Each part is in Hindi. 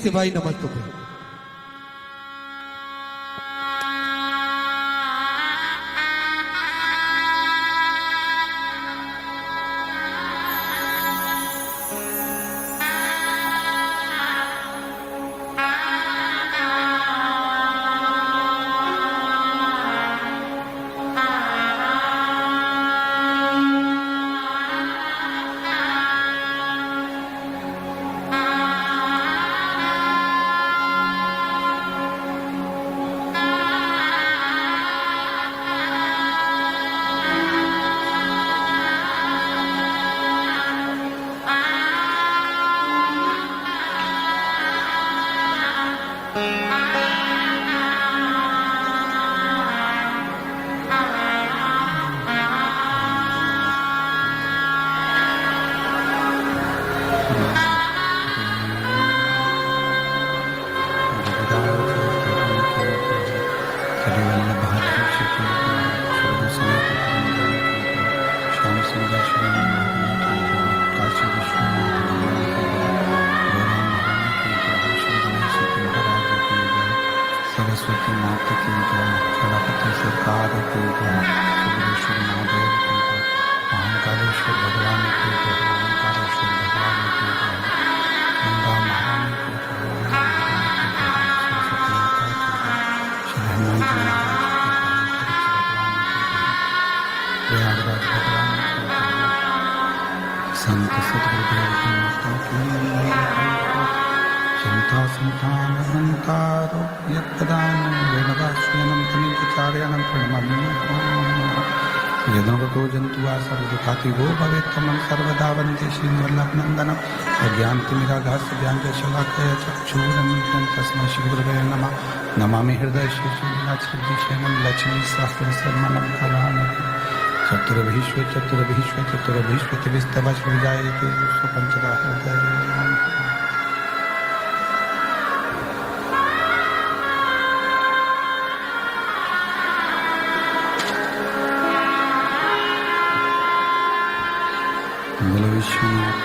से भाई नमस्तुते। सरस्वती माता की जय, खड़ापति सरकार की जय, सुरेश्वर महादेव की जय, महाकालेश्वर भगवान की जय, ओंकारेश्वर भगवान की जय, गंगा महारानी की जय, सरस्वती माता की जय, श्री हनुमान जी महाराज की जय, प्रयागराज भगवान की जय, संत सदगुरुदेव की माता की संता संतानहंकारो यत्पदानं वेणवास्यनं तनिचार्यानं प्रणमामि। यदनवतो जन्तुवा सर्वदुःखातिगो भवेत् त्वं सर्वदा वन्दे श्रीवल्लभनन्दनं अज्ञानतिमिरागास्य ज्ञानशलाकया चक्षुरुन्मीलितं तस्मै श्रीगुरवे नमः। नमामि हृदयश्रीशैलं लक्ष्मीसहस्रशर्मणं कलानिधिं चतुर्भिश्व चतुर्भिश्वतिविस्तवश्रुजायते स्वपञ्चदा हृदये। बोलो विश्वनाथ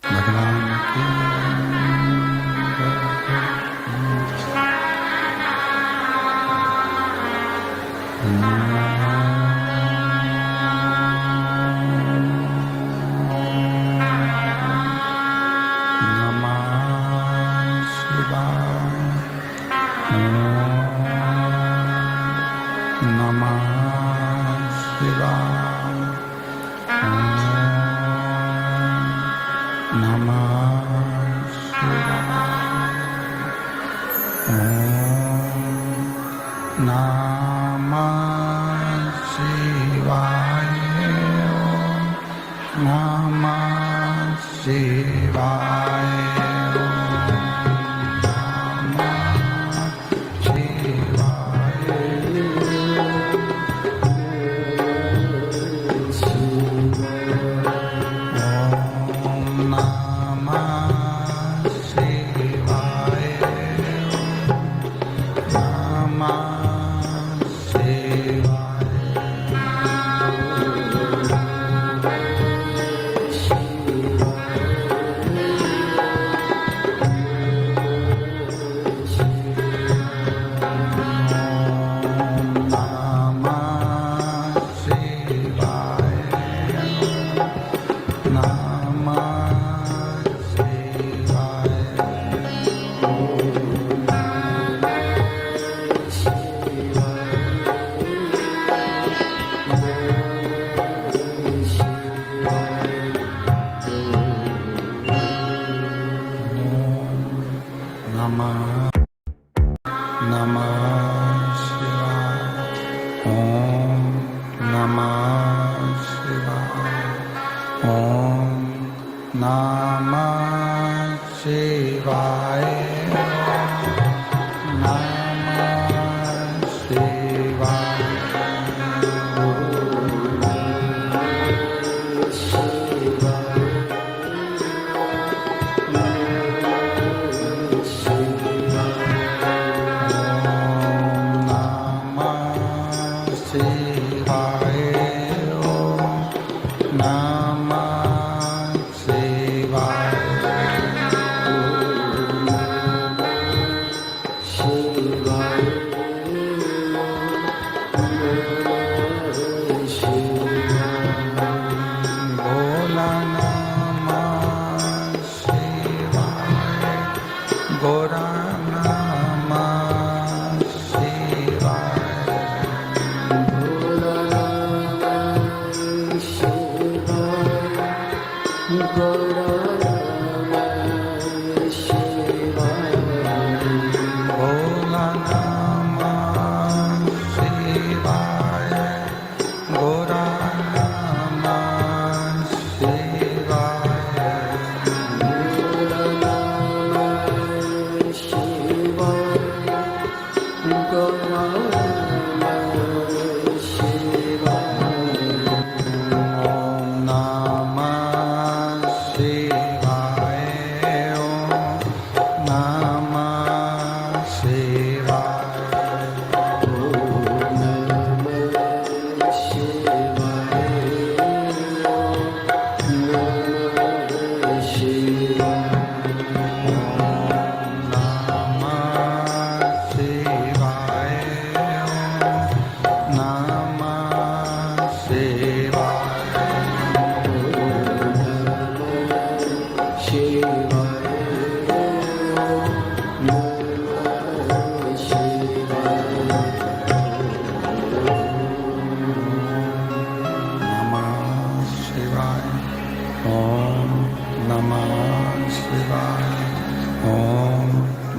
भगवान की नमः शिवाय, नमः शिवाय, नमः शिवाय, नमः शिवाय, नमः शिवाय, गौरा नमः शिवाय। गौरा नमः शिवाय। गौरा नमः शिवाय। गौरा नमः शिवाय। गौरा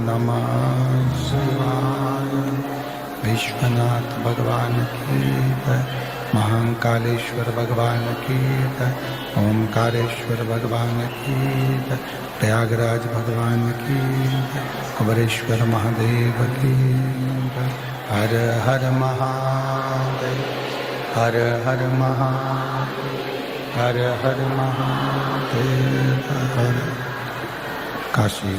नमः शिवाय। विश्वनाथ भगवान की जय। महाकालेश्वर भगवान की जय। ओमकारेश्वर भगवान की जय। प्रयागराज भगवान की जय। कुबेरेश्वर महादेव की जय। हर हर महादेव। हर हर महादेव। हर हर महादेव। हर काशी।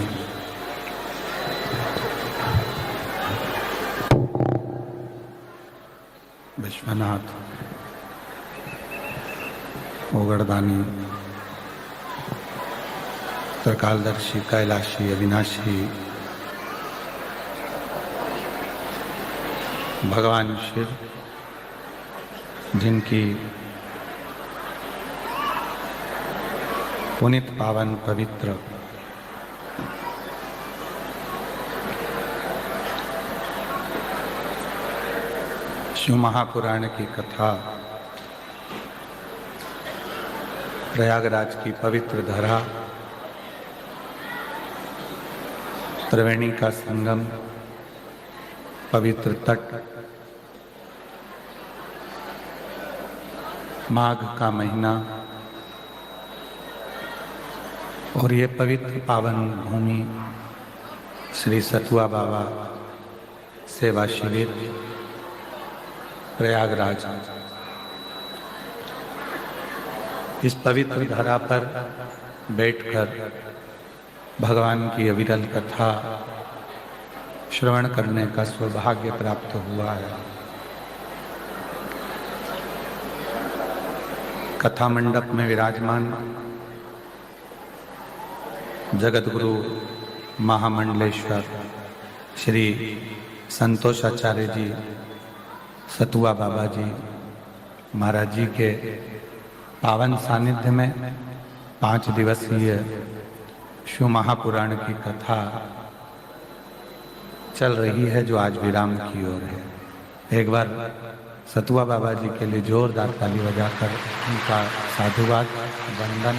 विश्वनाथ ओगड़दानी त्रिकालदर्शी कैलाशी अविनाशी भगवान शिव, जिनकी पुनित पावन पवित्र शिव महापुराण की कथा प्रयागराज की पवित्र धरा, त्रिवेणी का संगम, पवित्र तट, माघ का महीना और ये पवित्र पावन भूमि श्री सतुआ बाबा सेवा शिविर प्रयागराज। इस पवित्र धरा पर बैठकर भगवान की अविरल कथा श्रवण करने का सौभाग्य प्राप्त हुआ है। कथा मंडप में विराजमान जगतगुरु महामंडलेश्वर श्री संतोषाचार्य जी सतुआ बाबा जी महाराज जी के पावन सानिध्य में 5 दिवसीय शिव महापुराण की कथा चल रही है, जो आज विराम की ओर है। एक बार सतुआ बाबा जी के लिए जोरदार ताली बजाकर उनका साधुवाद, वंदन,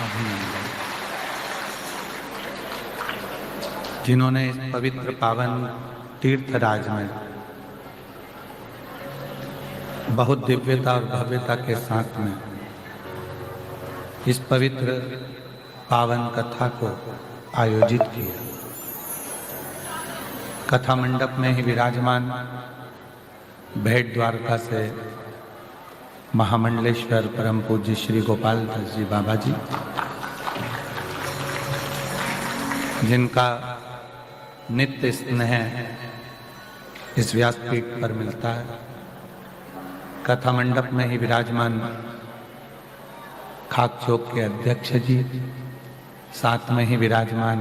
अभिनंदन। जिन्होंने इस पवित्र पावन तीर्थराज में बहुत दिव्यता और भव्यता के साथ में इस पवित्र पावन कथा को आयोजित किया। कथा मंडप में ही विराजमान भेंट द्वारका से महामंडलेश्वर परम पूज्य श्री गोपाल दास जी बाबा जी, जिनका नित्य स्नेह इस व्यासपीठ पर मिलता है। कथा मंडप में ही विराजमान खाक चौक के अध्यक्ष जी, साथ में ही विराजमान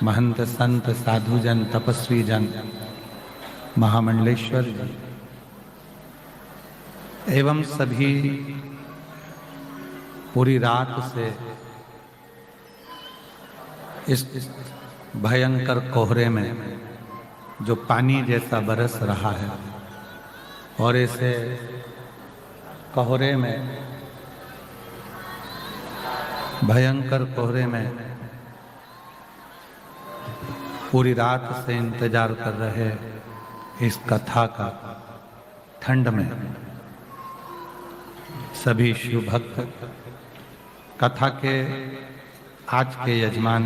महंत संत साधुजन तपस्वी जन महामंडलेश्वर जी एवं सभी पूरी रात से इस भयंकर कोहरे में जो पानी जैसा बरस रहा है और इसे कोहरे में, भयंकर कोहरे में पूरी रात से इंतजार कर रहे इस कथा का, ठंड में सभी शिव भक्त, कथा के आज के यजमान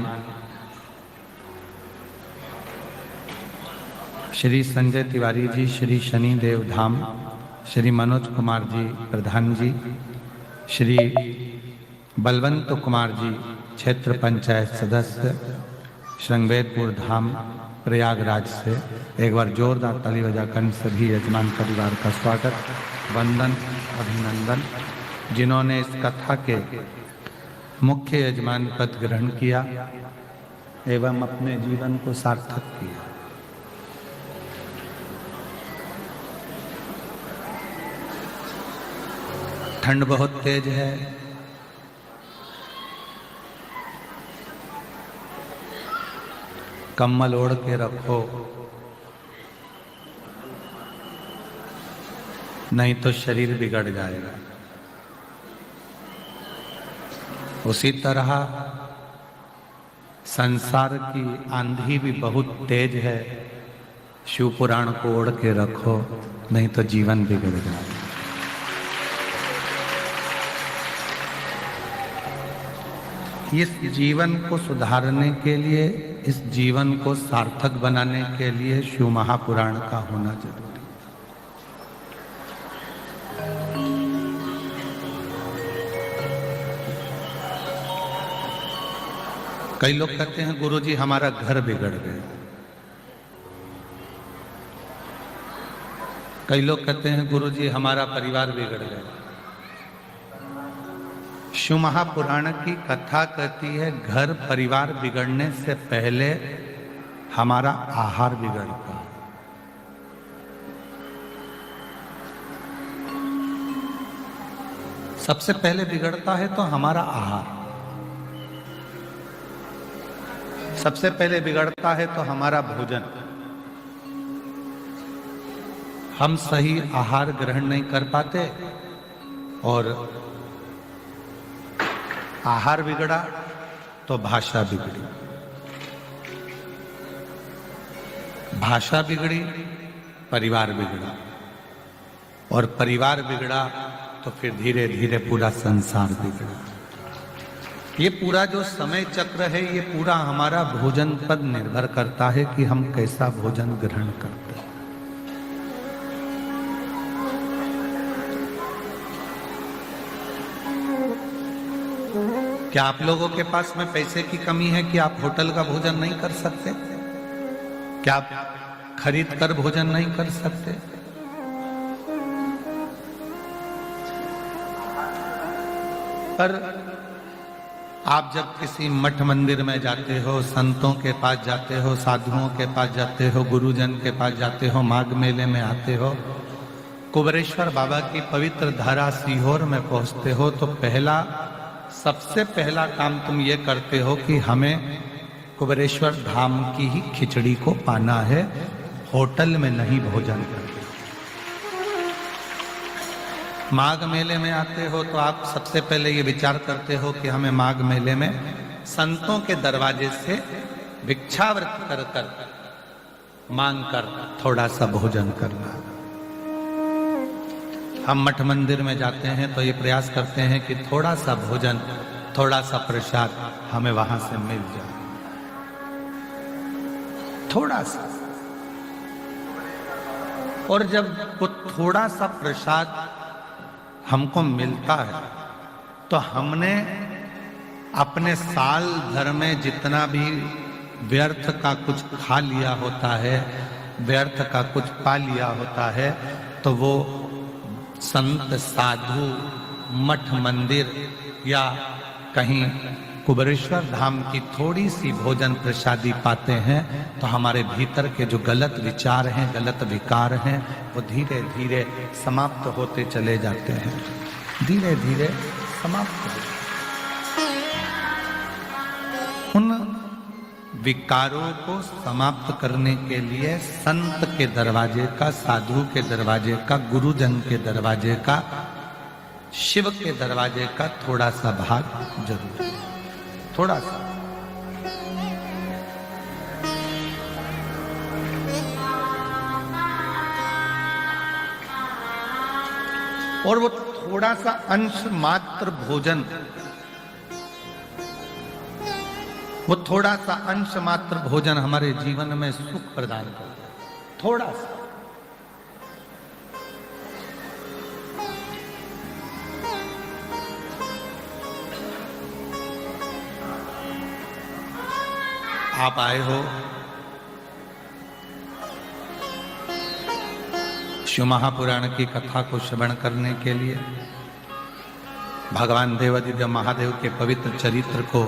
श्री संजय तिवारी जी, श्री शनि देव धाम, श्री मनोज कुमार जी प्रधान जी, श्री बलवंत कुमार जी क्षेत्र पंचायत सदस्य, श्रृंगवेरपुर धाम प्रयागराज से एक बार जोरदार ताली बजाकर सभी यजमान परिवार का स्वागत, वंदन, अभिनंदन, जिन्होंने इस कथा के मुख्य यजमान पद ग्रहण किया एवं अपने जीवन को सार्थक किया। ठंड बहुत तेज है, कम्बल ओढ़ के रखो, नहीं तो शरीर बिगड़ जाएगा। उसी तरह संसार की आंधी भी बहुत तेज है, शिव पुराण को ओढ़ के रखो, नहीं तो जीवन बिगड़ जाएगा। इस जीवन को सुधारने के लिए, इस जीवन को सार्थक बनाने के लिए शिव महापुराण का होना जरूरी है। कई लोग कहते हैं गुरुजी हमारा घर बिगड़ गया, कई लोग कहते हैं गुरुजी हमारा परिवार बिगड़ गया। शिव महापुराण की कथा कहती है घर परिवार बिगड़ने से पहले हमारा आहार बिगड़ता है। सबसे पहले बिगड़ता है तो हमारा आहार, सबसे पहले बिगड़ता है तो हमारा भोजन। हम सही आहार ग्रहण नहीं कर पाते और आहार बिगड़ा तो भाषा बिगड़ी, भाषा बिगड़ी परिवार बिगड़ा, और परिवार बिगड़ा तो फिर धीरे धीरे पूरा संसार बिगड़ा। ये पूरा जो समय चक्र है, ये पूरा हमारा भोजन पर निर्भर करता है कि हम कैसा भोजन ग्रहण करते हैं। क्या आप लोगों के पास में पैसे की कमी है कि आप होटल का भोजन नहीं कर सकते? क्या आप खरीद कर भोजन नहीं कर सकते? पर आप जब किसी मठ मंदिर में जाते हो, संतों के पास जाते हो, साधुओं के पास जाते हो, गुरुजन के पास जाते हो, माघ मेले में आते हो, कुबेरेश्वर बाबा की पवित्र धारा सीहोर में पहुंचते हो, तो सबसे पहला काम तुम ये करते हो कि हमें कुबेरेश्वर धाम की ही खिचड़ी को पाना है, होटल में नहीं भोजन करते। माघ मेले में आते हो तो आप सबसे पहले ये विचार करते हो कि हमें माघ मेले में संतों के दरवाजे से भिक्षावृत्ति कर कर मांग कर थोड़ा सा भोजन करना है। हम मठ मंदिर में जाते हैं तो ये प्रयास करते हैं कि थोड़ा सा भोजन, थोड़ा सा प्रसाद हमें वहां से मिल जाए, थोड़ा सा। और जब वो थोड़ा सा प्रसाद हमको मिलता है तो हमने अपने साल भर में जितना भी व्यर्थ का कुछ खा लिया होता है, व्यर्थ का कुछ पा लिया होता है, तो वो संत, साधु, मठ मंदिर या कहीं कुबेरेश्वर धाम की थोड़ी सी भोजन प्रसादी पाते हैं तो हमारे भीतर के जो गलत विचार हैं, गलत विकार हैं, वो धीरे धीरे समाप्त होते चले जाते हैं, धीरे धीरे समाप्त होते। उन विकारों को समाप्त करने के लिए संत के दरवाजे का, साधु के दरवाजे का, गुरुजन के दरवाजे का, शिव के दरवाजे का थोड़ा सा भाग जरूर है, थोड़ा सा। और वो थोड़ा सा अंश मात्र भोजन, वो थोड़ा सा अंश मात्र भोजन हमारे जीवन में सुख प्रदान करता है, थोड़ा सा। आप आए हो शिव महापुराण की कथा को श्रवण करने के लिए, भगवान देवादिदेव महादेव के पवित्र चरित्र को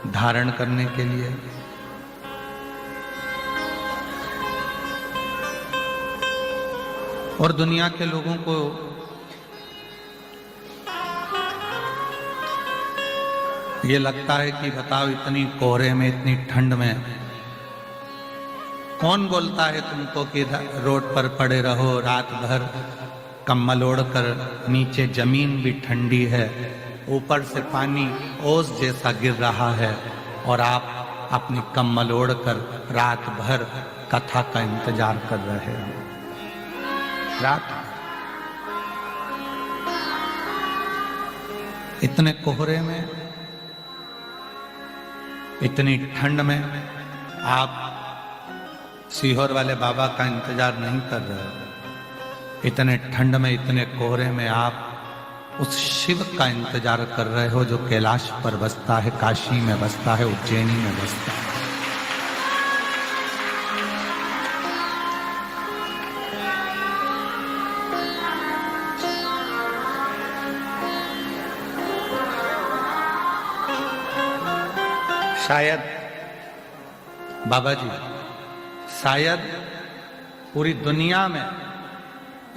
धारण करने के लिए। और दुनिया के लोगों को ये लगता है कि बताओ इतनी कोहरे में, इतनी ठंड में कौन बोलता है तुमको कि रोड पर पड़े रहो रात भर, कम्बल ओढ़कर, नीचे जमीन भी ठंडी है, ऊपर से पानी ओस जैसा गिर रहा है और आप अपनी कम्बल ओढ़कर रात भर कथा का इंतजार कर रहे हो। रात इतने कोहरे में, इतनी ठंड में आप सीहोर वाले बाबा का इंतजार नहीं कर रहे हो। इतने ठंड में, इतने कोहरे में आप उस शिव का इंतजार कर रहे हो जो कैलाश पर बसता है, काशी में बसता है, उज्जैनी में बसता है। शायद बाबा जी, शायद पूरी दुनिया में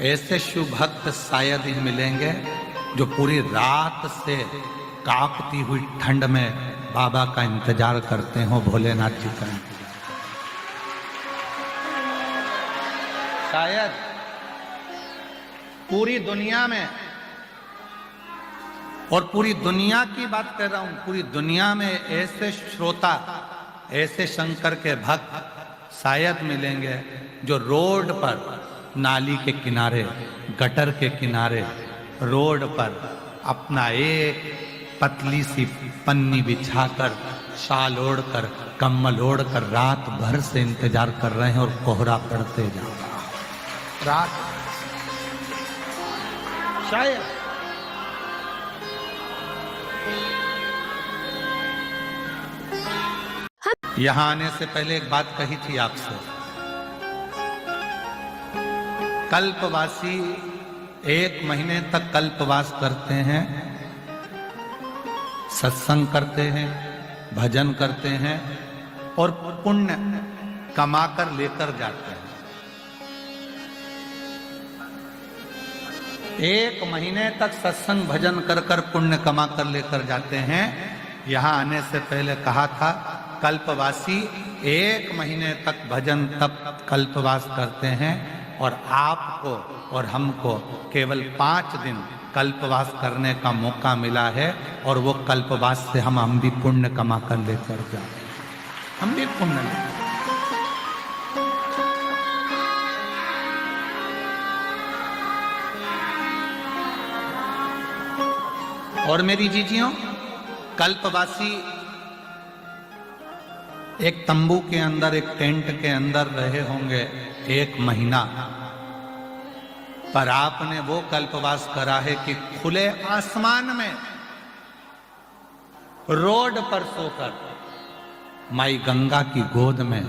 ऐसे शिव भक्त शायद ही मिलेंगे जो पूरी रात से कांपती हुई ठंड में बाबा का इंतजार करते हो, भोलेनाथ जी का इंतजार। शायद पूरी दुनिया में, और पूरी दुनिया की बात कर रहा हूं, पूरी दुनिया में ऐसे श्रोता, ऐसे शंकर के भक्त शायद मिलेंगे जो रोड पर, नाली के किनारे, गटर के किनारे, रोड पर अपना एक पतली सी पन्नी बिछाकर, शाल ओढ़कर, कम्बल ओढ़कर रात भर से इंतजार कर रहे हैं और कोहरा पड़ते जा रहा है रात। शायद यहां आने से पहले एक बात कही थी आपसे। कल्पवासी 1 महीने तक कल्पवास करते हैं, सत्संग करते हैं, भजन करते हैं और पुण्य कमाकर लेकर जाते हैं। 1 महीने तक सत्संग भजन कर कर पुण्य कमाकर लेकर जाते हैं। यहां आने से पहले कहा था कल्पवासी 1 महीने तक भजन तप कल्पवास करते हैं और आपको और हमको केवल 5 दिन कल्पवास करने का मौका मिला है और वो कल्पवास से हम भी पुण्य कमा कर लेकर जाए, हम भी पुण्य लेकर। और मेरी जीजियों, कल्पवासी एक तंबू के अंदर, एक टेंट के अंदर रहे होंगे 1 महीना, पर आपने वो कल्पवास करा है कि खुले आसमान में, रोड पर सोकर, माई गंगा की गोद में,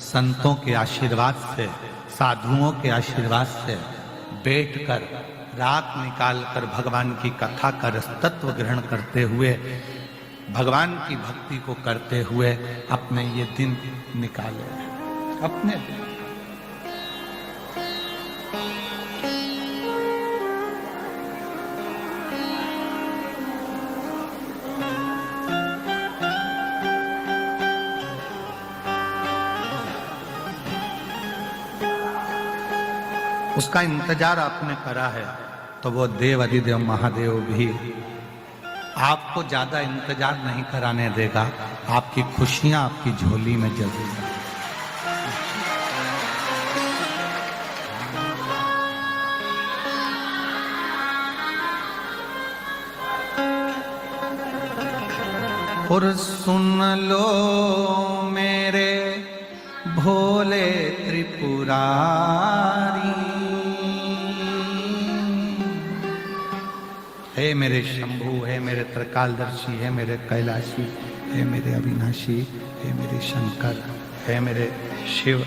संतों के आशीर्वाद से, साधुओं के आशीर्वाद से बैठकर रात निकालकर भगवान की कथा का रसतत्व ग्रहण करते हुए, भगवान की भक्ति को करते हुए अपने ये दिन निकाले, अपने दिन। उसका इंतजार आपने करा है, तो वो देव अधिदेव महादेव भी आपको ज्यादा इंतजार नहीं कराने देगा। आपकी खुशियां आपकी झोली में जरूर। और सुन लो मेरे भोले त्रिपुरारी, हे मेरे शंभु, हे मेरे त्रिकालदर्शी, हे मेरे कैलाशी, हे मेरे अविनाशी, हे मेरे शंकर, हे मेरे शिव,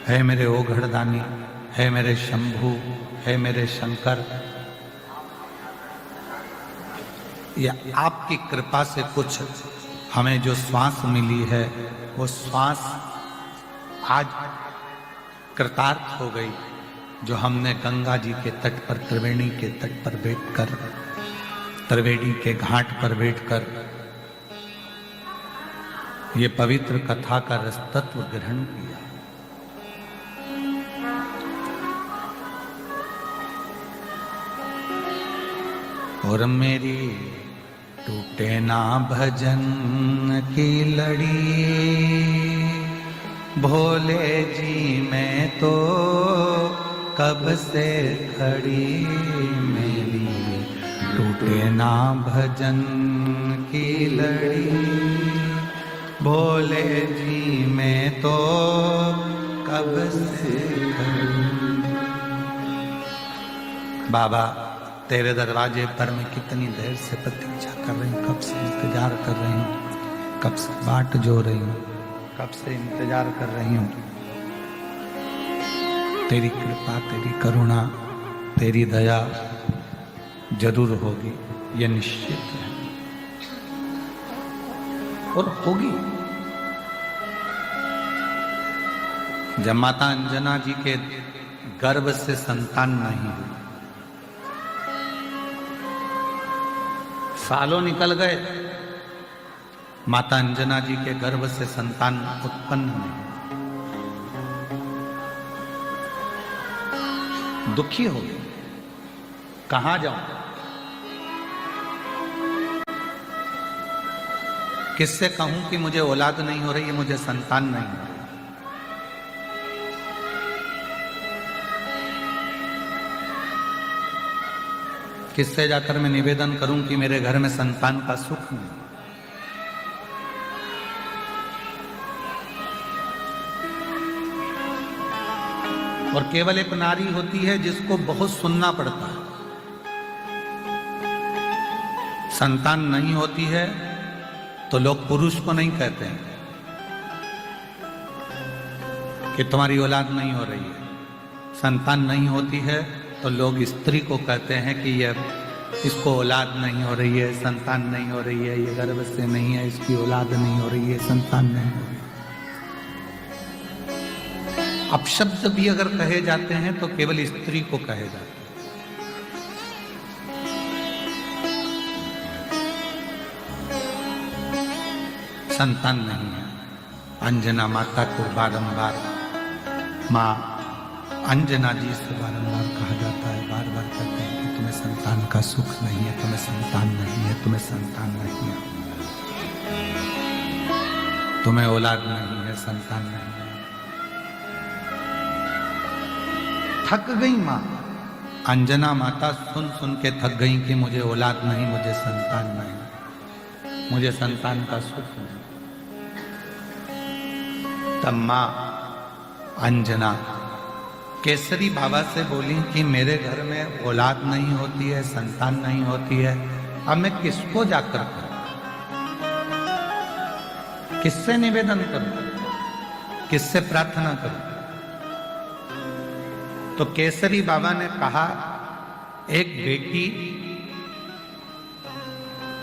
हे मेरे ओघड़दानी, हे मेरे शंभु, हे मेरे शंकर। या आपकी कृपा से कुछ हमें जो श्वास मिली है, वो श्वास आज कृतार्थ हो गई, जो हमने गंगा जी के तट पर, त्रिवेणी के तट पर बैठकर, त्रिवेणी के घाट पर बैठकर ये पवित्र कथा का रसतत्व ग्रहण किया। और मेरी टूटे ना भजन की लड़ी, भोले जी मैं तो कब से खड़ी, मेरी टूटे ना भजन की लड़ी, भोले जी मैं तो कब से खड़ी। बाबा तेरे दरवाजे पर मैं कितनी देर से प्रतीक्षा कर रही हूँ, कब से इंतजार कर रही हूँ, कब से बाट जो रही हूँ, कब से इंतजार कर रही हूँ। तेरी कृपा, तेरी करुणा, तेरी दया जरूर होगी, ये निश्चित है और होगी। जब माता अंजना जी के गर्भ से संतान नहीं हुई, सालों निकल गए, माता अंजना जी के गर्भ से संतान उत्पन्न नहीं, दुखी हो गए, कहां जाऊं, किससे कहूं कि मुझे औलाद नहीं हो रही है, मुझे संतान नहीं हो रही। किससे जाकर मैं निवेदन करूं कि मेरे घर में संतान का सुख नहीं। और केवल एक नारी होती है जिसको बहुत सुनना पड़ता है। संतान नहीं होती है तो लोग पुरुष को नहीं कहते हैं कि तुम्हारी औलाद नहीं हो रही है। संतान नहीं होती है तो लोग स्त्री को कहते हैं कि ये इसको औलाद नहीं हो रही है, संतान नहीं हो रही है, ये गर्भ से नहीं है, इसकी औलाद नहीं हो रही है, संतान नहीं हो रही है। अपशब्द भी अगर कहे जाते हैं तो केवल स्त्री को कहे जाते हैं। संतान नहीं है। अंजना माता को बारंबार, माँ अंजना जी से बारंबार कहा जाता है, बार बार कहते हैं कि तुम्हें संतान का सुख नहीं है, तुम्हें संतान नहीं है, तुम्हें संतान नहीं है, तुम्हें औलाद नहीं है, संतान नहीं है। थक गई माँ, अंजना माता सुन सुन के थक गई कि मुझे औलाद नहीं, मुझे संतान नहीं, मुझे संतान का सुख नहीं। तब माँ अंजना केसरी बाबा से बोली कि मेरे घर में औलाद नहीं होती है, संतान नहीं होती है, अब मैं किसको जाकर करूं, किससे निवेदन करूं, किससे प्रार्थना करूं। तो केसरी बाबा ने कहा, एक बेटी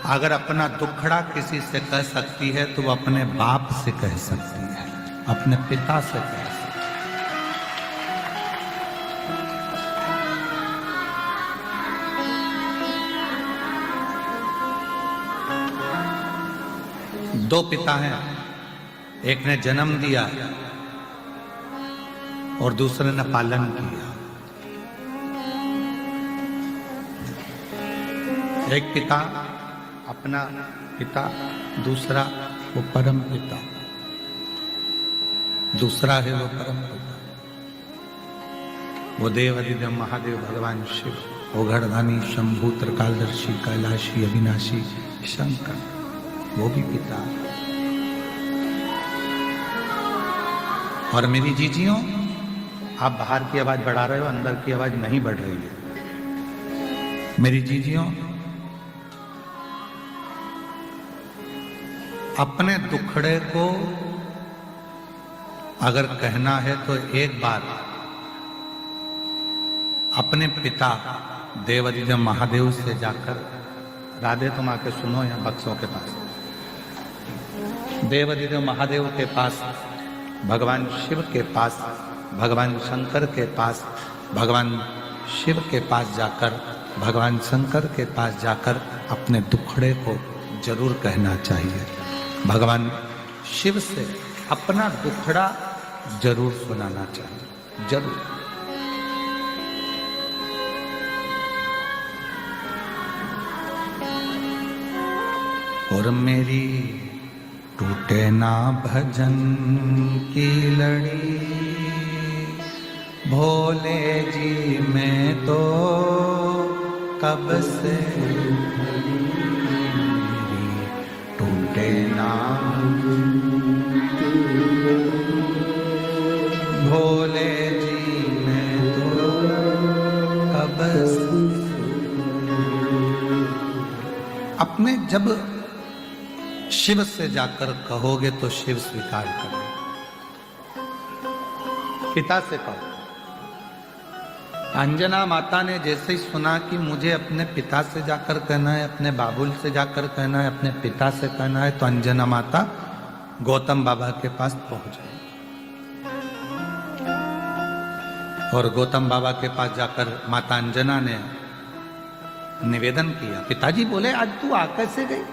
अगर अपना दुखड़ा किसी से कह सकती है तो वो अपने बाप से कह सकती है, अपने पिता से कह सकती है। दो पिता हैं, एक ने जन्म दिया और दूसरे ने पालन किया। एक पिता, अपना पिता, दूसरा वो परम पिता, दूसरा है वो परम पिता, वो देव अधिदेव महादेव भगवान शिव, वो घड़धानी शंभु त्रिकालदर्शी कैलाशी अविनाशी शंकर, वो भी पिता। और मेरी जीजियों, आप बाहर की आवाज बढ़ा रहे हो, अंदर की आवाज नहीं बढ़ रही है। मेरी जीजियों, अपने दुखड़े को अगर कहना है तो एक बार अपने पिता देवाधिदेव महादेव से जाकर, राधे तुम आके सुनो यहाँ बक्सों के पास, देवाधिदेव महादेव के पास, भगवान शिव के पास, भगवान शंकर के पास, भगवान शिव के पास जाकर, भगवान शंकर के पास जाकर अपने दुखड़े को जरूर कहना चाहिए। भगवान शिव से अपना दुखड़ा जरूर सुनाना चाहिए, जरूर। और मेरी टूटे ना भजन की लड़ी, भोले जी में तो कब से टूटे ना, भोले जी में तो कब से। अपने जब शिव से जाकर कहोगे तो शिव स्वीकार करें। पिता से कहो। अंजना माता ने जैसे ही सुना कि मुझे अपने पिता से जाकर कहना है, अपने बाबुल से जाकर कहना है, अपने पिता से कहना है, तो अंजना माता गौतम बाबा के पास पहुंच गई। और गौतम बाबा के पास जाकर माता अंजना ने निवेदन किया। पिताजी बोले, आज तू आ कैसे गई?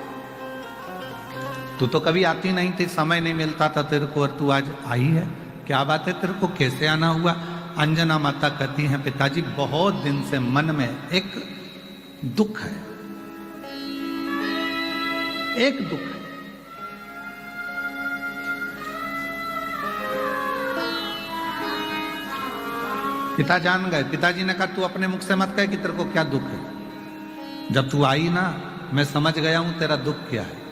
तू तो कभी आती नहीं थी, समय नहीं मिलता था तेरे को, और तू आज आई है, क्या बात है, तेरे को कैसे आना हुआ? अंजना माता कहती हैं, पिताजी बहुत दिन से मन में एक दुख है, एक दुख है। पिता जान गए। पिताजी ने कहा, तू अपने मुख से मत कह कि तेरे को क्या दुख है। जब तू आई ना, मैं समझ गया हूं तेरा दुख क्या है।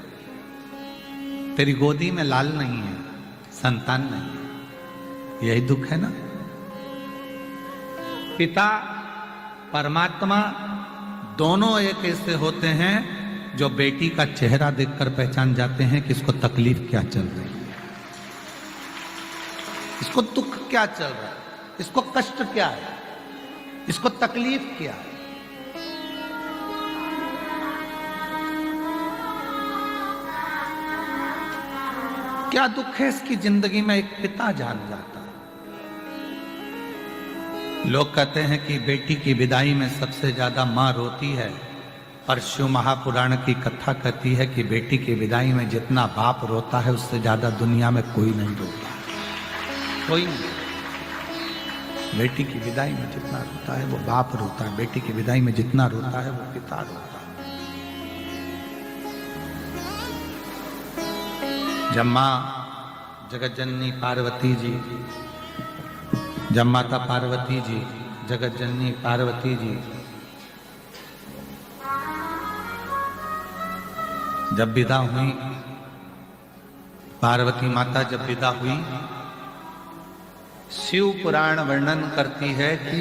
तेरी गोदी में लाल नहीं है, संतान नहीं है, यही दुख है ना। पिता परमात्मा दोनों एक ऐसे होते हैं जो बेटी का चेहरा देखकर पहचान जाते हैं कि इसको तकलीफ क्या चल रही है, इसको दुख क्या चल रहा है, इसको कष्ट क्या है, इसको तकलीफ क्या है। क्या दुख है इसकी जिंदगी में, एक पिता जान जाता है। लोग कहते हैं कि बेटी की विदाई में सबसे ज्यादा मां रोती है, पर शिव महापुराण की कथा कहती है कि बेटी की विदाई में जितना बाप रोता है उससे ज्यादा दुनिया में कोई नहीं रोता, कोई नहीं। बेटी की विदाई में जितना रोता है वो बाप रोता है, बेटी की विदाई में जितना रोता है वो पिता रोता है। जब माँ जगत जननी पार्वती जी, जब माता पार्वती जी, जगत जननी पार्वती जी जब विदा हुई, पार्वती माता जब विदा हुई, शिव पुराण वर्णन करती है कि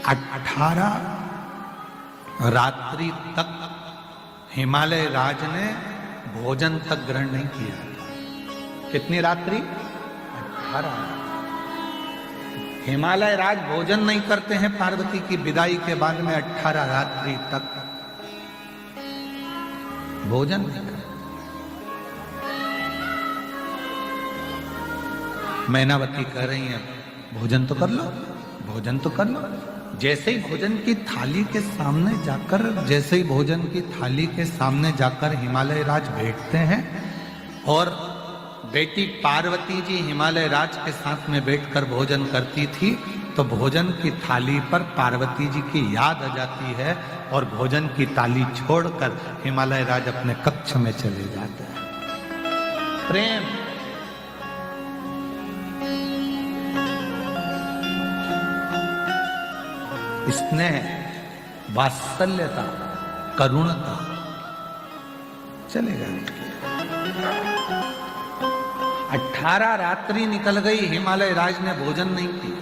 18 रात्रि तक हिमालय राज ने भोजन तक ग्रहण नहीं किया। कितनी रात्रि? 18। हिमालय राज भोजन नहीं करते हैं पार्वती की विदाई के बाद में, 18 रात्रि तक भोजन नहीं करते। मैनावती कह रही हैं, भोजन तो कर लो, भोजन तो कर लो। जैसे ही भोजन की थाली के सामने जाकर, जैसे ही भोजन की थाली के सामने जाकर हिमालय राज बैठते हैं और बेटी पार्वती जी हिमालय राज के साथ में बैठकर भोजन करती थी तो भोजन की थाली पर पार्वती जी की याद आ जाती है और भोजन की थाली छोड़कर हिमालय राज अपने कक्ष में चले जाते हैं। प्रेम, स्नेह, वात्सल्यता, करुणता चलेगा। 18 रात्रि निकल गई, हिमालय राज ने भोजन नहीं किया।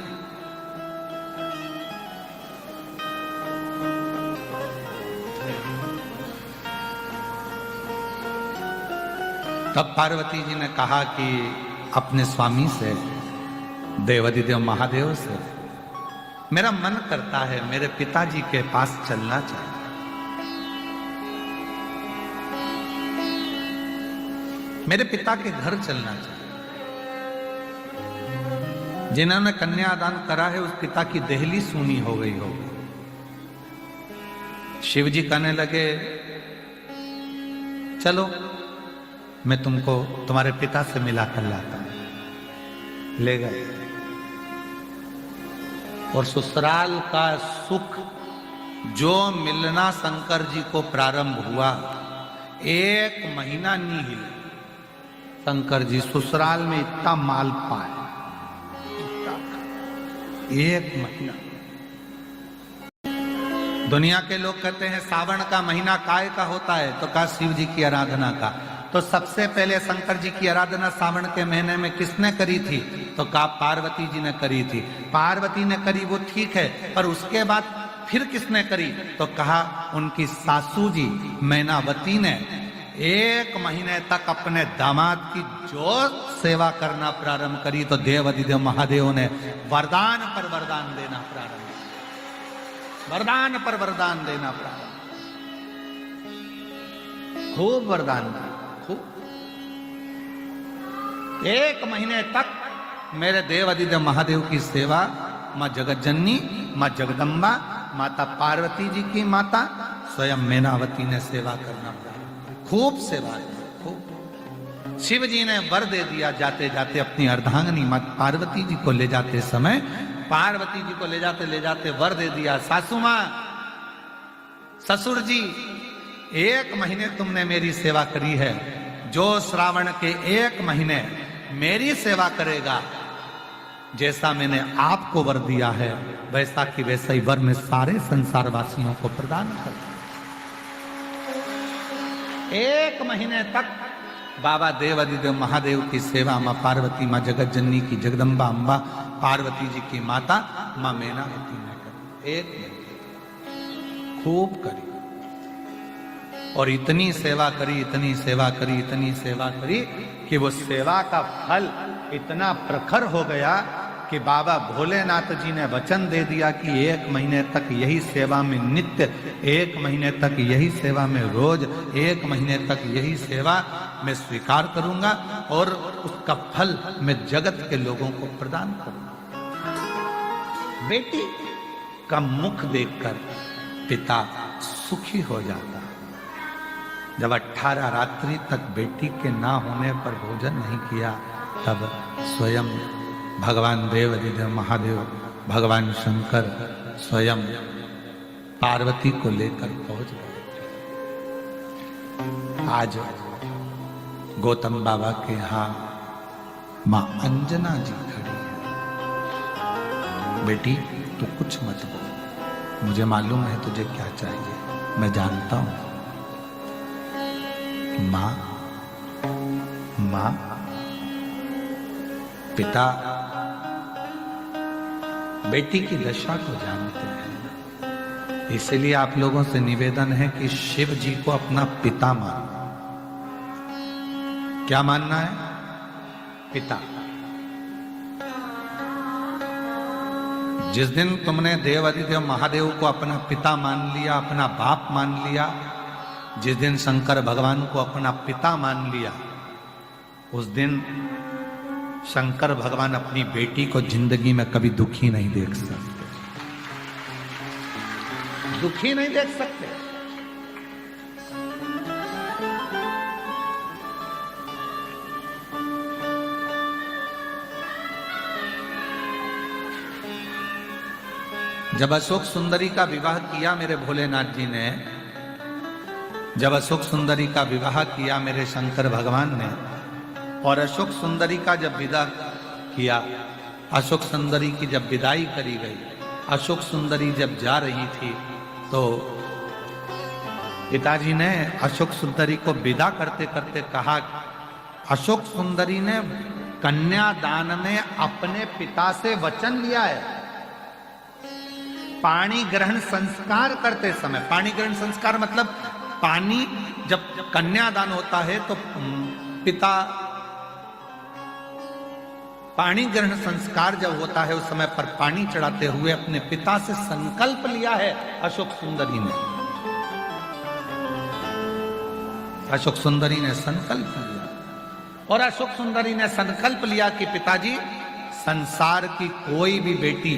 तब पार्वती जी ने कहा कि अपने स्वामी से, देवाधिदेव महादेव से, मेरा मन करता है मेरे पिताजी के पास चलना चाहिए। मेरे पिता के घर चलना चाहिए। जिन्होंने कन्यादान करा है उस पिता की देहली सूनी हो गई होगी। शिव जी कहने लगे चलो मैं तुमको तुम्हारे पिता से मिला कर लाता हूं। ले गए और ससुराल का सुख जो मिलना शंकर जी को प्रारंभ हुआ, 1 महीना नहीं हिले। शंकर जी ससुराल में इतना माल पाए, 1 महीना। दुनिया के लोग कहते हैं सावन का महीना काय का होता है, तो कहा शिव जी की आराधना का। तो सबसे पहले शंकर जी की आराधना सावन के महीने में किसने करी थी? तो कहा पार्वती जी ने करी थी। पार्वती ने करी वो ठीक है, पर उसके बाद फिर किसने करी? तो कहा उनकी सासू जी मैनावती ने 1 महीने तक अपने दामाद की जो सेवा करना प्रारंभ करी, तो देवाधिदेव महादेव ने वरदान पर वरदान देना प्रारंभ, वरदान पर वरदान देना प्रारंभ, खूब वरदान दिया, खूब। 1 महीने तक मेरे देवाधिदेव महादेव की सेवा मां जगतजननी, मां जगदम्बा, माता पार्वती जी की माता स्वयं मैनावती ने सेवा करना प्रारंभ, खूब सेवा, खूब। शिव जी ने वर दे दिया, जाते जाते अपनी अर्धांगिनी मां पार्वती जी को ले जाते समय, पार्वती जी को ले जाते वर दे दिया, सासू मां, ससुर जी 1 महीने तुमने मेरी सेवा करी है, जो श्रावण के 1 महीने मेरी सेवा करेगा, जैसा मैंने आपको वर दिया है वैसा कि वैसा ही वर मैं सारे संसार वासियों को प्रदान कर। 1 महीने तक बाबा देवाधिदेव महादेव की सेवा मां पार्वती, मां जगतजननी की जगदम्बा अम्बा पार्वती जी की माता मां मैनावती ने करी। 1 महीने खूब करी और इतनी सेवा करी, इतनी सेवा करी, इतनी सेवा करी कि वो सेवा का फल इतना प्रखर हो गया कि बाबा भोलेनाथ जी ने वचन दे दिया कि 1 महीने तक यही सेवा में नित्य, 1 महीने तक यही सेवा में रोज, 1 महीने तक यही सेवा मैं स्वीकार करूंगा और उसका फल मैं जगत के लोगों को प्रदान करूंगा। बेटी का मुख देखकर पिता सुखी हो जाता। जब 18 रात्रि तक बेटी के ना होने पर भोजन नहीं किया, तब स्वयं भगवान देवाधिदेव महादेव, भगवान शंकर स्वयं पार्वती को लेकर पहुंच गए। आज गौतम बाबा के यहां मां अंजना जी खड़ी है। बेटी तू कुछ मत बोल, मुझे मालूम है तुझे क्या चाहिए, मैं जानता हूं। मां, मां, पिता बेटी की दशा को जानते हैं, इसलिए आप लोगों से निवेदन है कि शिव जी को अपना पिता मानना। क्या मानना है? पिता। जिस दिन तुमने देवाधिदेव महादेव को अपना पिता मान लिया, अपना बाप मान लिया, जिस दिन शंकर भगवान को अपना पिता मान लिया, उस दिन शंकर भगवान अपनी बेटी को जिंदगी में कभी दुखी नहीं देख सकते, दुखी नहीं देख सकते। जब अशोक सुंदरी का विवाह किया मेरे भोलेनाथ जी ने, जब अशोक सुंदरी का विवाह किया मेरे शंकर भगवान ने, और अशोक सुंदरी का जब विदा किया, अशोक सुंदरी की जब विदाई करी गई, अशोक सुंदरी जब जा रही थी, तो पिताजी ने अशोक सुंदरी को विदा करते करते कहा, अशोक सुंदरी ने कन्यादान में अपने पिता से वचन लिया है। पाणी ग्रहण संस्कार करते समय, पाणी ग्रहण संस्कार मतलब पानी, जब कन्यादान होता है तो पिता, पाणी ग्रहण संस्कार जब होता है उस समय पर पानी चढ़ाते हुए अपने पिता से संकल्प लिया है अशोक सुंदरी ने। अशोक सुंदरी ने संकल्प लिया, और अशोक सुंदरी ने संकल्प लिया कि पिताजी, संसार की कोई भी बेटी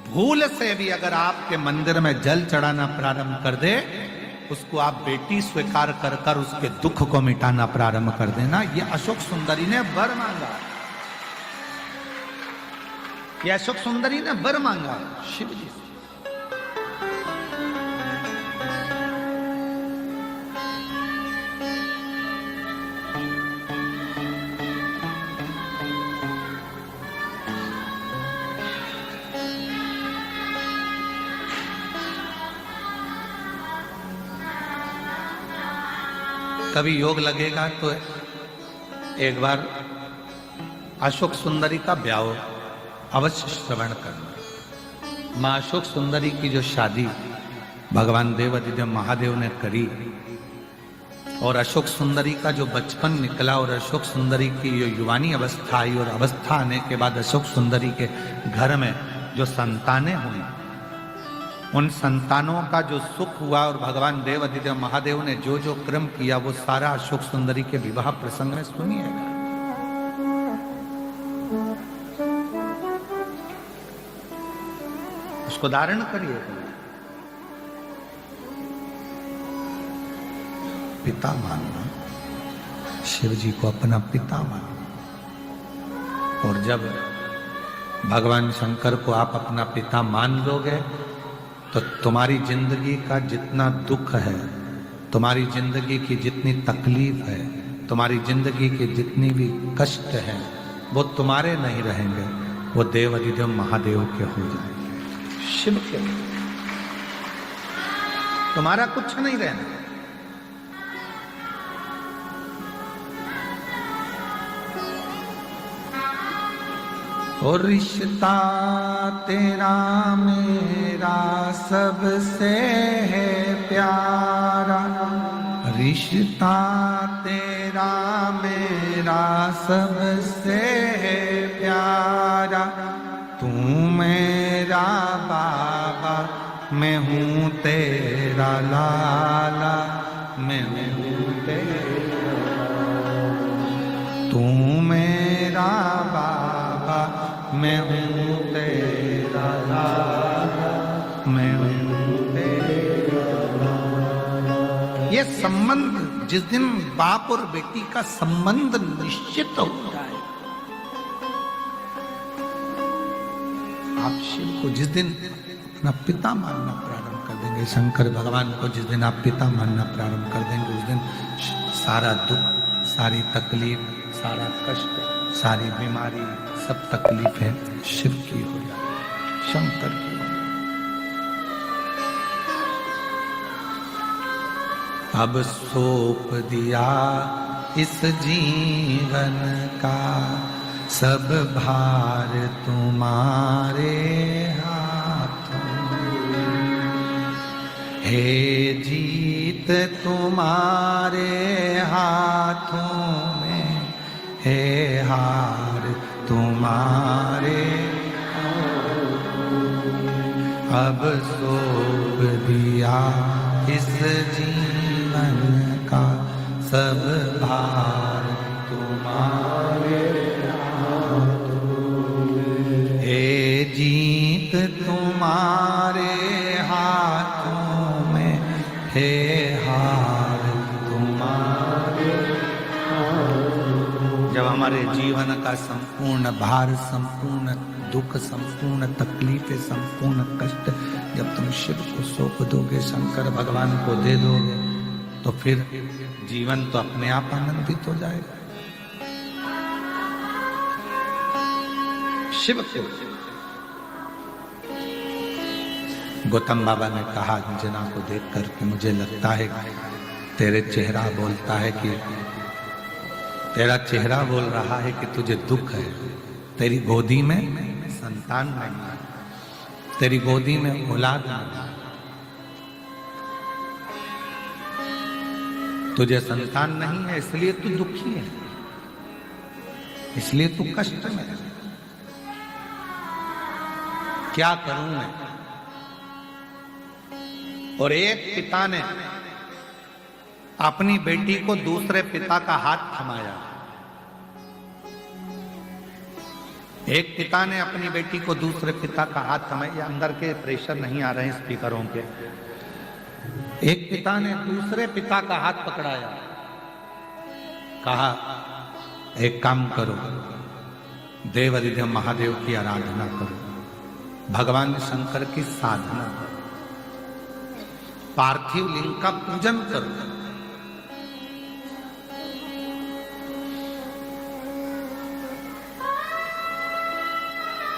भूल से भी अगर आपके मंदिर में जल चढ़ाना प्रारंभ कर दे, उसको आप बेटी स्वीकार कर कर उसके दुख को मिटाना प्रारंभ कर देना। ये अशोक सुंदरी ने वर मांगा, ये अशोक सुंदरी ने वर मांगा शिव जी से। कभी योग लगेगा तो एक बार अशोक सुंदरी का ब्याह अवश्य श्रवण करना। मां अशोक सुंदरी की जो शादी भगवान देवाधिदेव महादेव ने करी, और अशोक सुंदरी का जो बचपन निकला, और अशोक सुंदरी की जो युवानी अवस्था आई, और अवस्था आने के बाद अशोक सुंदरी के घर में जो संतानें हुई, उन संतानों का जो सुख हुआ, और भगवान देवाधिदेव महादेव ने जो जो क्रम किया, वो सारा अशोक सुंदरी के विवाह प्रसंग में सुनिएगा। उसको धारण करिएगा। पिता मानना, शिव जी को अपना पिता मानना, और जब भगवान शंकर को आप अपना पिता मान लोगे, तो तुम्हारी जिंदगी का जितना दुख है, तुम्हारी जिंदगी की जितनी तकलीफ है, तुम्हारी जिंदगी के जितनी भी कष्ट है, वो तुम्हारे नहीं रहेंगे, वो देवाधिदेव महादेव के हो जाएंगे, शिव के। तुम्हारा कुछ नहीं रहना। और रिश्ता तेरा मेरा सबसे है प्यारा, रिश्ता तेरा मेरा सबसे है प्यारा, तू मेरा बाबा, मैं हूँ तेरा लाला, मैं हूँ तेरा, तू मेरा बाबा, मैं हूँ तेरा लाला, मैं हूँ तेरा लाला। ये संबंध, जिस दिन बाप और बेटी का संबंध निश्चित होता है, आप शिव को जिस दिन अपना पिता मानना प्रारंभ कर देंगे, शंकर भगवान को जिस दिन आप पिता मानना प्रारंभ कर देंगे, उस दिन सारा दुख, सारी तकलीफ, सारा कष्ट, सारी बीमारी, सब तकलीफें शिव की हो जाए, शंकर की हो जाए। अब सौंप दिया इस जीवन का सब भार तुम्हारे हाथों, हे जीत तुम्हारे हाथों में, हे हार तुम्हारे, अब सौंप दिया इस जीवन का सब भार तुम्हारे हाथों, हे जीत तुम्हारे हाथों में, हे हार तुम्हारे। जब हमारे जीवन का संपूर्ण भार, संपूर्ण दुख, संपूर्ण तकलीफें, संपूर्ण कष्ट जब तुम शिव को सौंप दोगे, शंकर भगवान को दे दोगे, तो फिर जीवन तो अपने आप आनंदित हो जाएगा। शिव को गौतम बाबा ने कहा जना को देख करके मुझे लगता है तेरे चेहरा बोलता है कि तेरा चेहरा बोल रहा है कि तुझे दुख है, तेरी गोदी में संतान नहीं है, तेरी गोदी में औलाद नहीं, तुझे संतान नहीं है, इसलिए तू दुखी है, इसलिए तू कष्ट में है। क्या करूं मैं? और एक पिता ने अपनी बेटी को दूसरे पिता का हाथ थमाया। एक पिता ने अपनी बेटी को दूसरे पिता का हाथ थमाया। अंदर के प्रेशर नहीं आ रहे हैं स्पीकरों के। एक पिता ने दूसरे पिता का हाथ पकड़ाया, कहा एक काम करो, देव अधिदेव महादेव की आराधना करो, भगवान शंकर की साधना करो, पार्थिव लिंग का पूजन करो।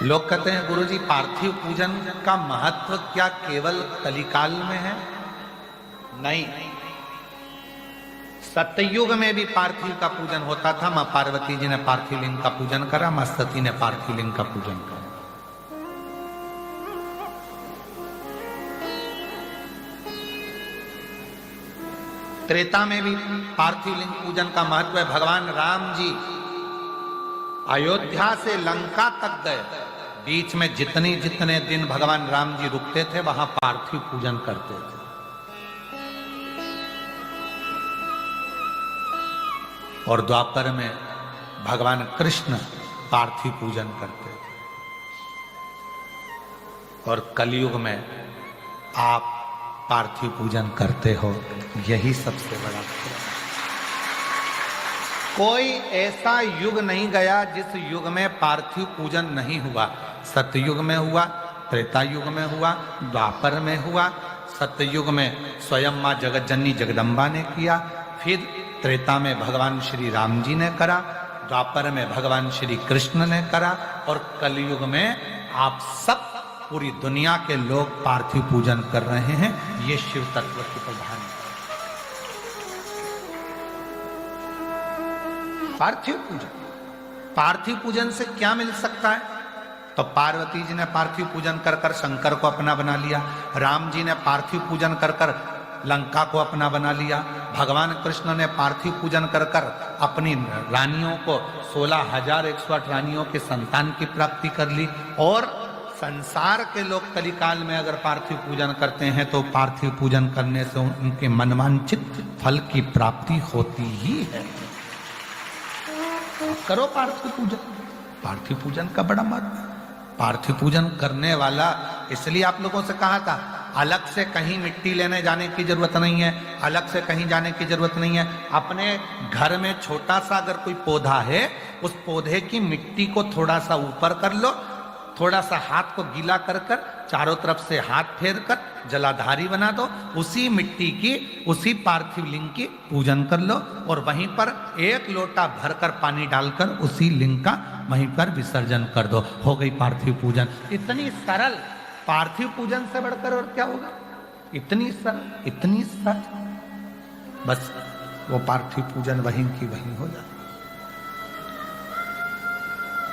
लोग कहते हैं गुरुजी पार्थिव पूजन का महत्व क्या केवल कलिकाल में है? नहीं, सतयुग में भी पार्थिव का पूजन होता था। मां पार्वती जी ने पार्थिव लिंग का पूजन करा, मां सती ने पार्थिव लिंग का पूजन करा। त्रेता में भी पार्थिव लिंग पूजन का महत्व है। भगवान राम जी अयोध्या से लंका तक गए, बीच में जितने दिन भगवान राम जी रुकते थे वहां पार्थिव पूजन करते थे। और द्वापर में भगवान कृष्ण पार्थिव पूजन करते थे। और कलयुग में आप पार्थिव पूजन करते हो, यही सबसे बड़ा फर्क। कोई ऐसा युग नहीं गया जिस युग में पार्थिव पूजन नहीं हुआ। सतयुग में हुआ, त्रेता युग में हुआ, द्वापर में हुआ। सतयुग में स्वयं मां जगतजननी जगदम्बा ने किया, फिर त्रेता में भगवान श्री राम जी ने करा, द्वापर में भगवान श्री कृष्ण ने करा, और कलयुग में आप सब पूरी दुनिया के लोग पार्थिव पूजन कर रहे हैं। ये शिव तत्व की प्रधान पार्थिव पूजन। पार्थिव पूजन से क्या मिल सकता है? तो पार्वती जी ने पार्थिव पूजन कर कर शंकर को अपना बना लिया, राम जी ने पार्थिव पूजन कर कर लंका को अपना बना लिया, भगवान कृष्ण ने पार्थिव पूजन कर कर अपनी रानियों को 16,108 रानियों के संतान की प्राप्ति कर ली। और संसार के लोग कलिकाल में अगर पार्थिव पूजन करते हैं तो पार्थिव पूजन करने से उनके मनवांछित फल की प्राप्ति होती ही है। करो पार्थिव पूजन। पार्थिव पूजन का बड़ा महत्व है। पार्थिव पूजन करने वाला, इसलिए आप लोगों से कहा था अलग से कहीं मिट्टी लेने जाने की जरूरत नहीं है, अलग से कहीं जाने की जरूरत नहीं है। अपने घर में छोटा सा अगर कोई पौधा है, उस पौधे की मिट्टी को थोड़ा सा ऊपर कर लो, थोड़ा सा हाथ को गीला कर कर चारों तरफ से हाथ फेर कर जलाधारी बना दो, उसी मिट्टी की, उसी पार्थिव लिंग की पूजन कर लो, और वहीं पर एक लोटा भरकर पानी डालकर उसी लिंग का वहीं पर विसर्जन कर दो, हो गई पार्थिव पूजन। इतनी सरल, पार्थिव पूजन से बढ़कर और क्या होगा? इतनी सरल, इतनी सरल, बस वो पार्थिव पूजन वहीं की वहीं हो जाए।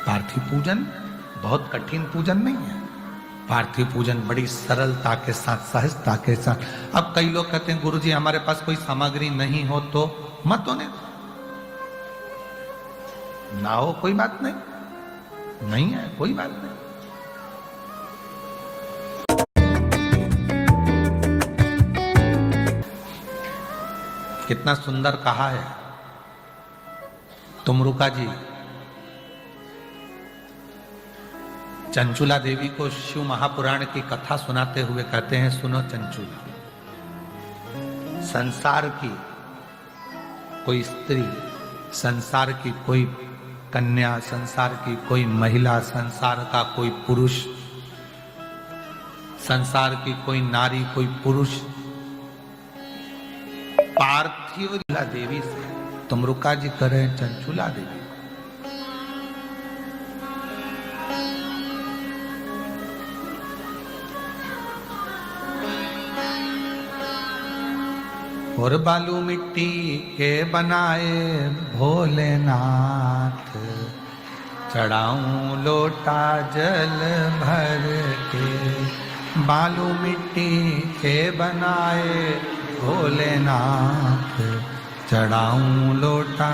पार्थिव पूजन बहुत कठिन पूजन नहीं है। पार्थिव पूजन बड़ी सरलता के साथ, सहजता के साथ। अब कई लोग कहते हैं गुरुजी हमारे पास कोई सामग्री नहीं हो तो मत होने दो। ना हो कोई बात नहीं, नहीं है कोई बात नहीं। कितना सुंदर कहा है तुमरुका जी। चंचुला देवी को शिव महापुराण की कथा सुनाते हुए कहते हैं, सुनो चंचुला, संसार की कोई स्त्री, संसार की कोई कन्या संसार की, कोई महिला संसार का कोई पुरुष, संसार की कोई नारी कोई पुरुष। पार्थिव देवी से तुम रुका जी करे चंचुला देवी। और बालू मिट्टी के बनाए भोलेनाथ, चढ़ाऊं लोटा जल भर के। बालू मिट्टी के बनाए भोलेनाथ, चढ़ाऊं लोटा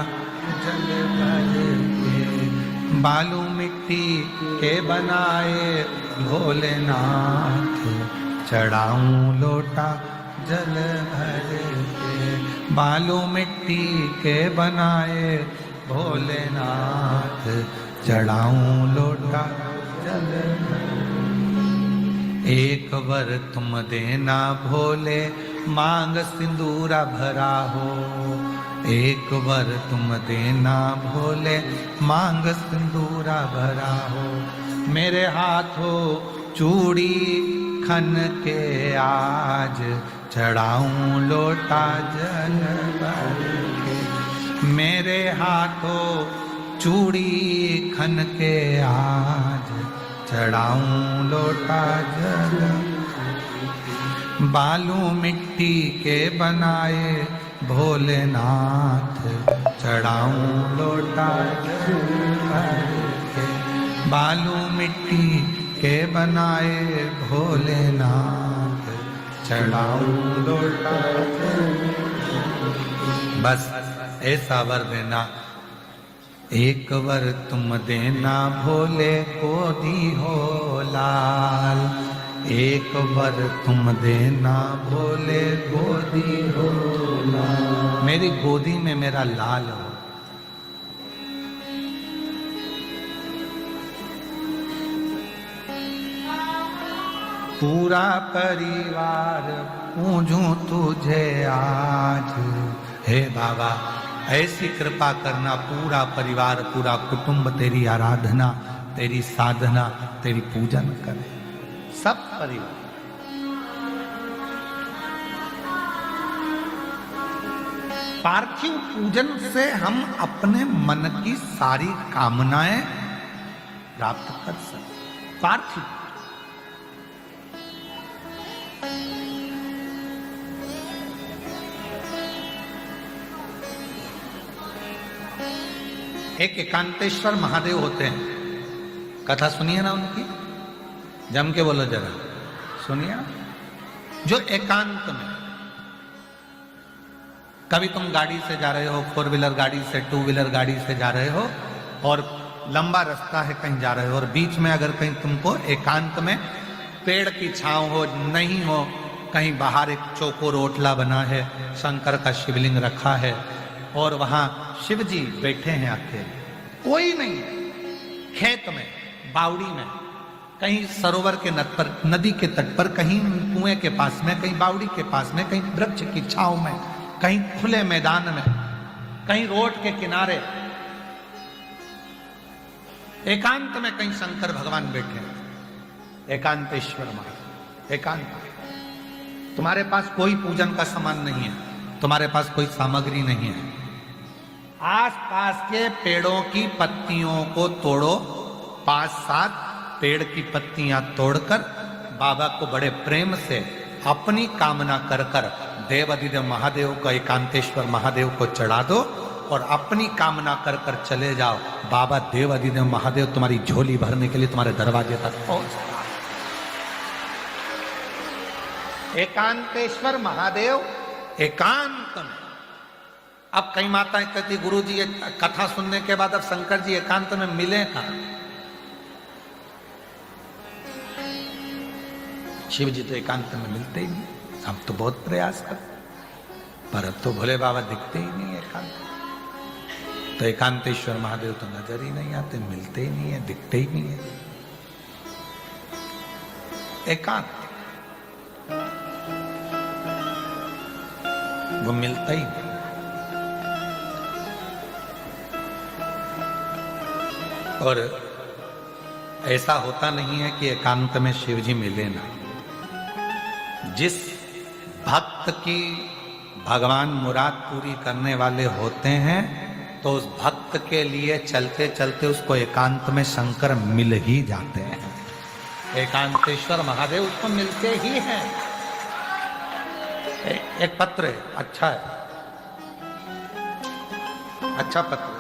जल भर के। बालू मिट्टी के बनाए भोलेनाथ, चढ़ाऊं लोटा जल भर के। बालू मिट्टी के बनाए भोलेनाथ, चढ़ाऊं लोटा जल भर। एक वर तुम देना भोले, मांग सिंदूरा भरा हो। एक वर तुम देना भोले, मांग सिंदूरा भरा हो। मेरे हाथों चूड़ी खन के आज, चढ़ाऊं लोटा जल भर के। मेरे हाथों चूड़ी खन के आज, चढ़ाऊं लोटा जल। बालू मिट्टी के बनाए भोलेनाथ, चढ़ाऊं लोटा जल भर के। बालू मिट्टी के बनाए भोलेनाथ, चढ़ाऊं लोटा जल। बस ऐसा वर देना, एक वर तुम देना भोले को दी हो लाल। एक वर तुम देना भोले गोदी हो लाल। मेरी गोदी में मेरा लाल हो। पूरा परिवार पूजूं तुझे आज। हे बाबा ऐसी कृपा करना, पूरा परिवार पूरा कुटुंब तेरी आराधना, तेरी साधना, तेरी पूजन करे, सब परिवार। पार्थिव पूजन से हम अपने मन की सारी कामनाएं प्राप्त कर सकते। पार्थिव एक एकांतेश्वर महादेव होते हैं, कथा सुनिए ना उनकी, जम के बोलो जरा, सुनिए ना। जो एकांत में, कभी तुम गाड़ी से जा रहे हो, 4 व्हीलर गाड़ी से, 2 व्हीलर गाड़ी से जा रहे हो और लंबा रास्ता है, कहीं जा रहे हो और बीच में अगर कहीं तुमको एकांत में पेड़ की छांव हो, नहीं हो, कहीं बाहर एक चौकोर ओटला बना है, शंकर का शिवलिंग रखा है और वहां शिव जी बैठे हैं अकेले, कोई नहीं, खेत में, बावड़ी में, कहीं सरोवर के नद पर, नदी के तट पर, कहीं कुएं के पास में, कहीं बावड़ी के पास में, कहीं वृक्ष की छांव में, कहीं खुले मैदान में, कहीं रोड के किनारे, एकांत में कहीं शंकर भगवान बैठे हैं। एकांतेश्वर महादेव, एकांत। तुम्हारे पास कोई पूजन का सामान नहीं है, तुम्हारे पास कोई सामग्री नहीं है, आसपास के पेड़ों की पत्तियों को तोड़ो, 5-7 पेड़ की पत्तियां तोड़कर बाबा को बड़े प्रेम से अपनी कामना कर कर देवाधिदेव महादेव को, एकांतेश्वर महादेव को चढ़ा दो और अपनी कामना कर कर चले जाओ। बाबा देवाधिदेव महादेव तुम्हारी झोली भरने के लिए तुम्हारे दरवाजे तक पहुंच। एकांतेश्वर महादेव एकांत में। अब कई माताएं कहती, गुरु जी ये कथा सुनने के बाद अब शंकर जी एकांत में मिले कहां? शिव जी तो एकांत में मिलते ही नहीं। हम तो बहुत प्रयास करते पर अब तो भोले बाबा दिखते ही नहीं एकांत। तो एकांतेश्वर महादेव तो नजर ही नहीं आते, मिलते ही नहीं है, दिखते ही नहीं है। एकांत वो मिलता ही नहीं। और ऐसा होता नहीं है कि एकांत में शिव जी मिले ना। जिस भक्त की भगवान मुराद पूरी करने वाले होते हैं तो उस भक्त के लिए चलते चलते उसको एकांत में शंकर मिल ही जाते हैं। एकांतेश्वर महादेव उसको मिलते ही हैं। एक पत्र है, अच्छा है, अच्छा पत्र